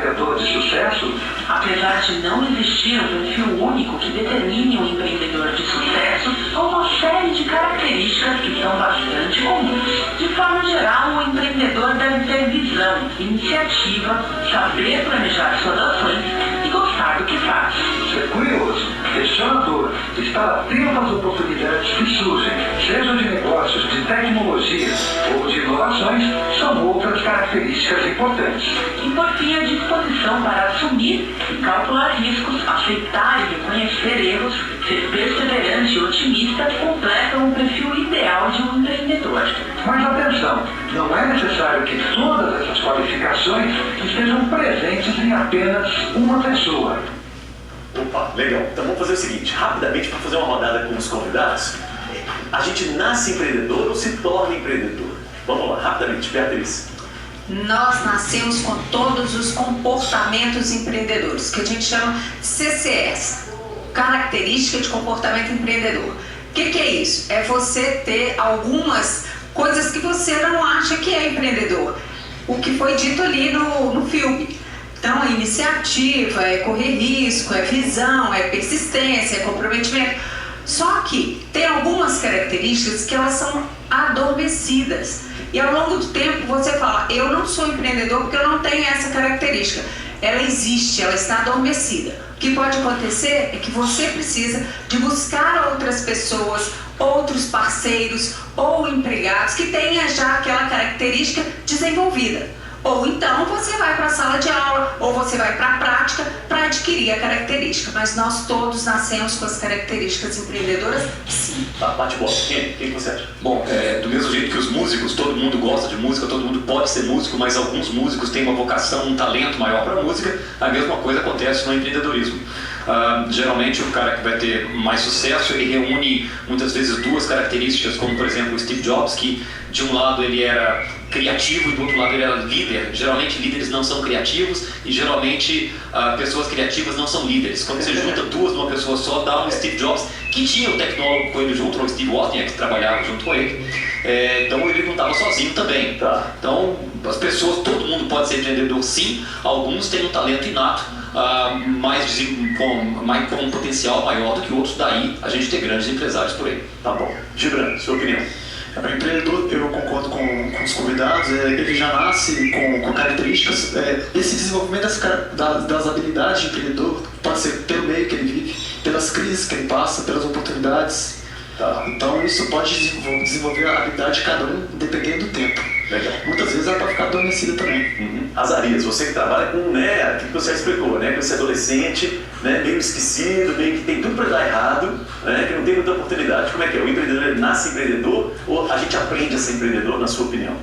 empreendedor de sucesso? Apesar de não existir um perfil único que determine um empreendedor de sucesso, há uma série de características que são bastante comuns. De forma geral, o empreendedor deve ter visão, iniciativa, saber planejar suas ações e gostar do que faz. Ser curioso, questionador, estar atento às oportunidades que surgem, sejam de negócios, de tecnologia ou de inovações, são outras características importantes. E por fim, a disposição para assumir e calcular riscos, aceitar e reconhecer erros, ser perseverante e otimista completam o perfil ideal de um empreendedor. Mas atenção, não é necessário que todas essas qualificações estejam presentes em apenas uma pessoa. Opa, legal. Então vamos fazer o seguinte, rapidamente, para fazer uma rodada com os convidados. A gente nasce empreendedor ou se torna empreendedor? Vamos lá, rapidamente, Beatriz. Nós nascemos com todos os comportamentos empreendedores, que a gente chama de CCS, característica de comportamento empreendedor. O que é isso? É você ter algumas coisas que você não acha que é empreendedor. O que foi dito ali no filme. Então, é iniciativa, é correr risco, é visão, é persistência, é comprometimento. Só que tem algumas características que elas são adormecidas. E ao longo do tempo você fala, eu não sou empreendedor porque eu não tenho essa característica. Ela existe, ela está adormecida. O que pode acontecer é que você precisa de buscar outras pessoas, outros parceiros ou empregados que tenham já aquela característica desenvolvida. Ou então você vai para a sala de aula, ou você vai para a prática para adquirir a característica. Mas nós todos nascemos com as características empreendedoras, sim. Tá, bate bola. O que você acha? Bom, do mesmo jeito que os músicos, todo mundo gosta de música, todo mundo pode ser músico, mas alguns músicos têm uma vocação, um talento maior para a música, a mesma coisa acontece no empreendedorismo. Geralmente o cara que vai ter mais sucesso, ele reúne muitas vezes duas características, como por exemplo o Steve Jobs, que de um lado ele era criativo e do outro lado ele era líder. Geralmente líderes não são criativos e geralmente pessoas criativas não são líderes. Quando você junta duas numa pessoa só, dá um Steve Jobs, que tinha o tecnólogo com ele junto, ou o Steve Wozniak, que trabalhava junto com ele. Então ele não estava sozinho também. Tá. Então as pessoas, todo mundo pode ser empreendedor sim, alguns têm um talento inato, com um potencial maior do que outros, daí a gente tem grandes empresários por aí. Tá bom. Gibran, sua opinião? O empreendedor, eu concordo com os convidados, ele já nasce com características. Esse desenvolvimento das habilidades de empreendedor pode ser pelo meio que ele vive, pelas crises que ele passa, pelas oportunidades. Tá. Então isso pode desenvolver a habilidade de cada um, dependendo do tempo. Legal. Muitas vezes ela pode ficar adormecida também. Azarias, você que trabalha com, aquilo que você explicou, com esse adolescente, meio esquecido, meio que tem tudo para dar errado, que não tem muita oportunidade. Como é que é? O empreendedor ele nasce empreendedor ou a gente aprende a ser empreendedor, na sua opinião?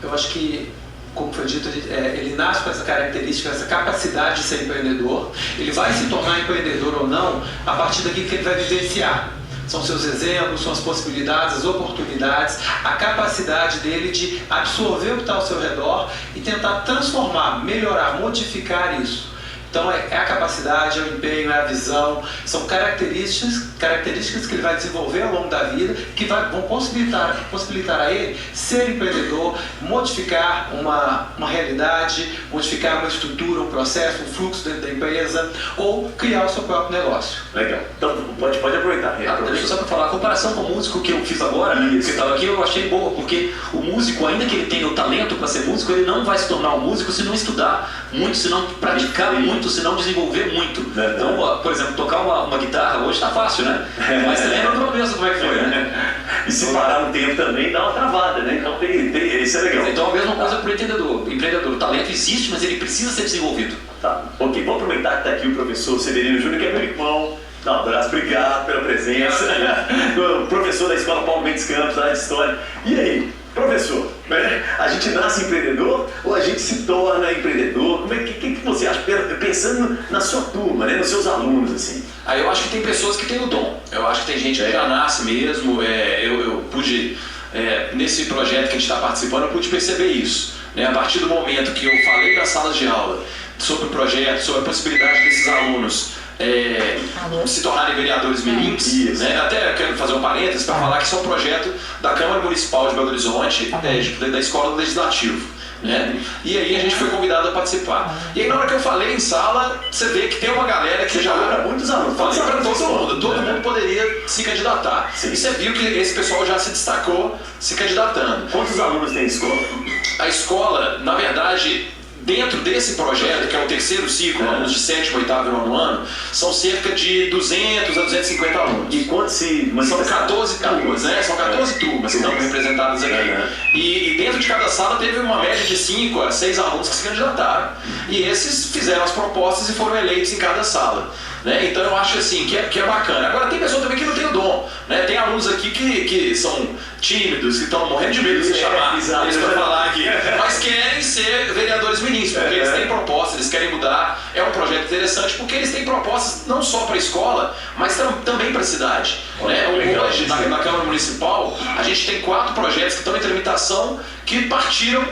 Eu acho que, como foi dito, ele nasce com essa característica, essa capacidade de ser empreendedor. Ele vai se tornar empreendedor ou não a partir daquilo que ele vai vivenciar. São seus exemplos, são as possibilidades, as oportunidades, a capacidade dele de absorver o que está ao seu redor e tentar transformar, melhorar, modificar isso. Então é a capacidade, é o empenho, é a visão, são características que ele vai desenvolver ao longo da vida que vão possibilitar a ele ser empreendedor, modificar uma realidade, modificar uma estrutura, um processo, um fluxo dentro da empresa ou criar o seu próprio negócio. Legal. Então pode aproveitar. Deixa só para falar, a comparação com o músico que eu fiz agora, que estava aqui, eu achei boa, porque o músico, ainda que ele tenha o talento para ser músico, ele não vai se tornar um músico se não estudar muito, se não praticar muito, se não desenvolver muito. Então, por exemplo, tocar uma guitarra hoje está fácil, né? Mas você lembra do começo como é que foi, né? E se parar no tempo também dá uma travada, né? Então isso é legal. Então a mesma coisa para o empreendedor. O talento existe, mas ele precisa ser desenvolvido. Tá. Ok, vamos aproveitar que está aqui o professor Severino Júnior, que é meu irmão. Um abraço, obrigado pela presença. O professor da Escola Paulo Mendes Campos, da área de História. E aí, professor, a gente nasce empreendedor ou a gente se torna empreendedor? Como que você acha? Pensando na sua turma, nos seus alunos, assim. Aí eu acho que tem pessoas que têm o dom. Eu acho que tem gente que já nasce mesmo. Eu pude, nesse projeto que a gente está participando, eu pude perceber isso. A partir do momento que eu falei nas salas de aula sobre o projeto, sobre a possibilidade desses alunos se tornarem vereadores mirins, até quero fazer um parênteses para falar que isso é um projeto da Câmara Municipal de Belo Horizonte, da Escola do Legislativo. né? E aí a gente foi convidado a participar. E aí na hora que eu falei em sala, você vê que tem uma galera que já... Para muitos alunos. Falei para todo mundo poderia se candidatar. Sim. E você viu que esse pessoal já se destacou se candidatando. Quantos alunos tem a escola? A escola, na verdade, dentro desse projeto, que é o terceiro ciclo, alunos de 7º, 8º e 9º ano, são cerca de 200 a 250 alunos. E quantos se São 14 turmas, né? São 14 turmas que estão representadas aqui. E dentro de cada sala teve uma média de 5 a 6 alunos que se candidataram. E esses fizeram as propostas e foram eleitos em cada sala. Né? Então eu acho assim que é bacana. Agora tem pessoa também que não tem o dom. Né? Tem alunos aqui que são tímidos, que estão morrendo de medo de se chamar eles para falar aqui, mas querem ser vereadores ministros, porque eles têm propostas, eles querem mudar. É um projeto interessante porque eles têm propostas não só para a escola, mas também para a cidade. Né? Hoje, na Câmara Municipal, a gente tem 4 projetos que estão em tramitação que partiram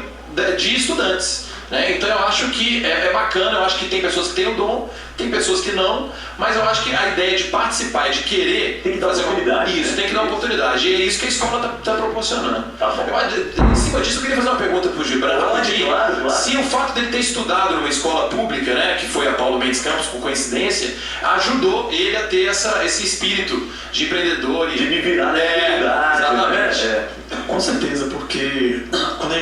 de estudantes. Né? Então eu acho que é bacana, eu acho que tem pessoas que têm o dom, tem pessoas que não, mas eu acho que a ideia de participar e de querer tem que dar oportunidade. Isso, tem que dar oportunidade. E é isso que a escola está proporcionando. Tá bom. Em cima disso, eu queria fazer uma pergunta para o Gibran. Claro. Se o fato dele ter estudado numa escola pública, né, que foi a Paulo Mendes Campos, por coincidência, ajudou ele a ter esse espírito de empreendedor e de me virar na dificuldade. Exatamente. Com certeza, porque quando a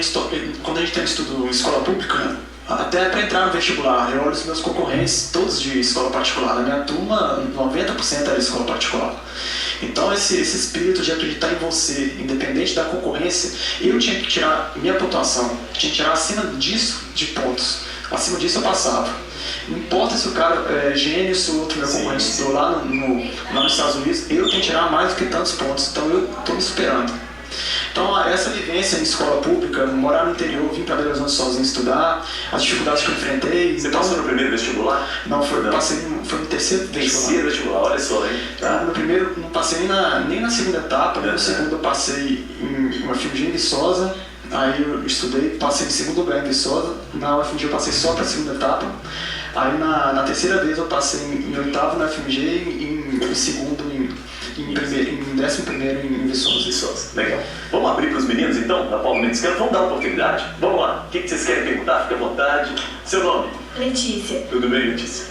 gente tem estudo em escola pública, até para entrar no vestibular, eu olho os meus concorrentes, todos de escola particular. Na minha turma, 90% era escola particular. Então esse espírito de acreditar em você, independente da concorrência, eu tinha que tirar minha pontuação, tinha que tirar acima disso de pontos. Acima disso eu passava. Não importa se o cara é gênio, se o outro meu concorrente estudou lá nos Estados Unidos, eu tenho que tirar mais do que tantos pontos, então eu estou me esperando. Então essa vivência em escola pública, morar no interior, vim para Belo Horizonte sozinho estudar, as dificuldades que eu enfrentei. Você passou no primeiro vestibular? Passei no terceiro vestibular. Terceiro vestibular, olha só, hein? No primeiro não passei nem na segunda etapa, no segundo eu passei em uma FMG em Viçosa, aí eu estudei, passei em segundo lugar em Viçosa, na UFMG eu passei só para a segunda etapa, aí na terceira vez eu passei em oitavo na FMG e em segundo em 11º em Viçosa. Legal. Vamos abrir para os meninos então, da Paulo Mendes Campos, vamos dar uma oportunidade? Vamos lá, o que vocês querem perguntar? Fique à vontade. Seu nome? Letícia. Tudo bem, Letícia?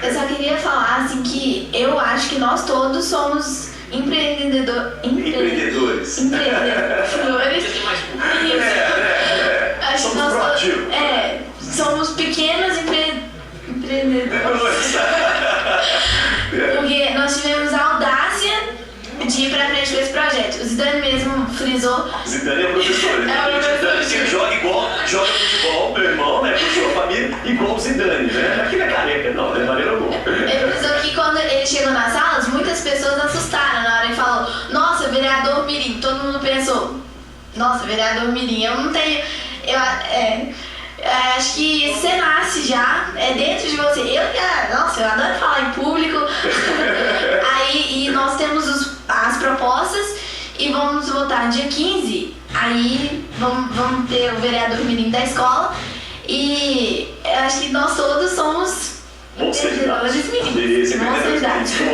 Eu só queria falar assim que eu acho que nós todos somos empreendedores. Empreendedores. Acho que nós proativos. somos pequenos empreendedores. Porque nós tivemos a audácia de ir pra frente com esse projeto. O Zidane mesmo frisou. Zidane é professor, né? Zidane joga futebol, meu irmão, né? Com sua família, igual o Zidane, né? Aqui não é careca, não, de maneira alguma. Ele frisou que quando ele chegou nas salas, muitas pessoas assustaram na hora ele falou: nossa, vereador Mirim. Todo mundo pensou: nossa, vereador Mirim, eu não tenho. Acho que você nasce já, dentro de você. Eu adoro falar em público. Aí, e nós temos as propostas e vamos votar no dia 15. Aí vamos ter o vereador Mirim da escola. E eu acho que nós todos somos empreendedores meninos.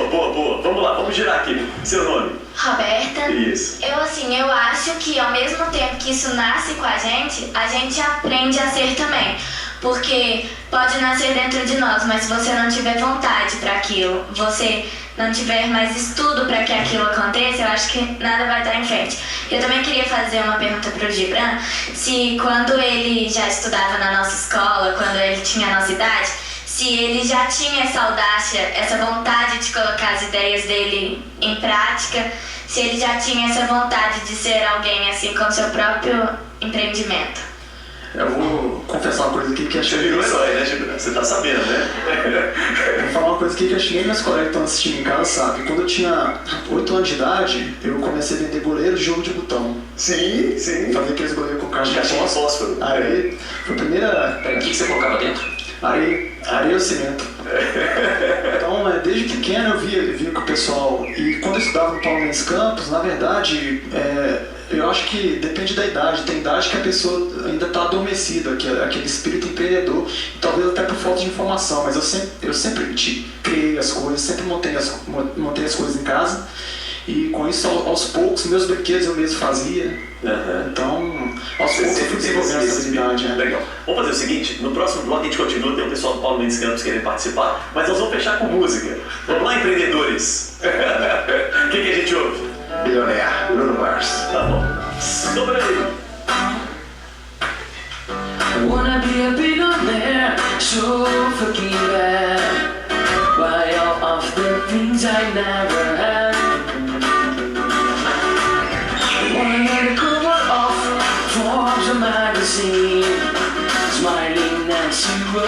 Boa. Vamos lá, vamos girar aqui. Seu nome? Roberta. Isso. Eu acho que ao mesmo tempo que isso nasce com a gente aprende a ser também. Porque pode nascer dentro de nós, mas se você não tiver vontade para aquilo, você não tiver mais estudo para que aquilo aconteça, eu acho que nada vai estar em frente. Eu também queria fazer uma pergunta para o Gibran, se quando ele já estudava na nossa escola, quando ele tinha a nossa idade, se ele já tinha essa audácia, essa vontade de colocar as ideias dele em prática, se ele já tinha essa vontade de ser alguém assim com seu próprio empreendimento. Eu vou confessar uma coisa aqui que achei... Você virou herói, né, Gibran? Você tá sabendo, né? Eu vou falar uma coisa aqui que acho que nem meus colegas que estão assistindo em casa sabem. Quando eu tinha 8 anos de idade, eu comecei a vender goleiro de jogo de botão. Sim. Fazer aqueles goleiros com caixa de fósforo. Aí, foi a primeira... O que você colocava dentro? Areia ou cimento. Então, desde pequeno eu via com o pessoal. E quando eu estudava no Paulo Mendes Campos, na verdade, eu acho que depende da idade. Tem idade que a pessoa ainda está adormecida, aquele espírito empreendedor, e talvez até por falta de informação. Mas eu sempre criei as coisas, sempre montei as coisas em casa. E com isso, aos poucos, meus brinquedos eu mesmo fazia. Então, aos poucos eu fui desenvolvendo essa habilidade. Legal. Vamos fazer o seguinte, no próximo bloco a gente continua, tem o pessoal do Paulo Mendes Campos querendo participar, mas nós vamos fechar com música. Vamos lá, empreendedores. O que a gente ouve? Billionaire, Bruno Mars. Tá bom. Sobre aí. Wanna be a billionaire, so fucking bad. Buy all of the things I never had. Wanna get a cover of Forbes magazine, smiling next to a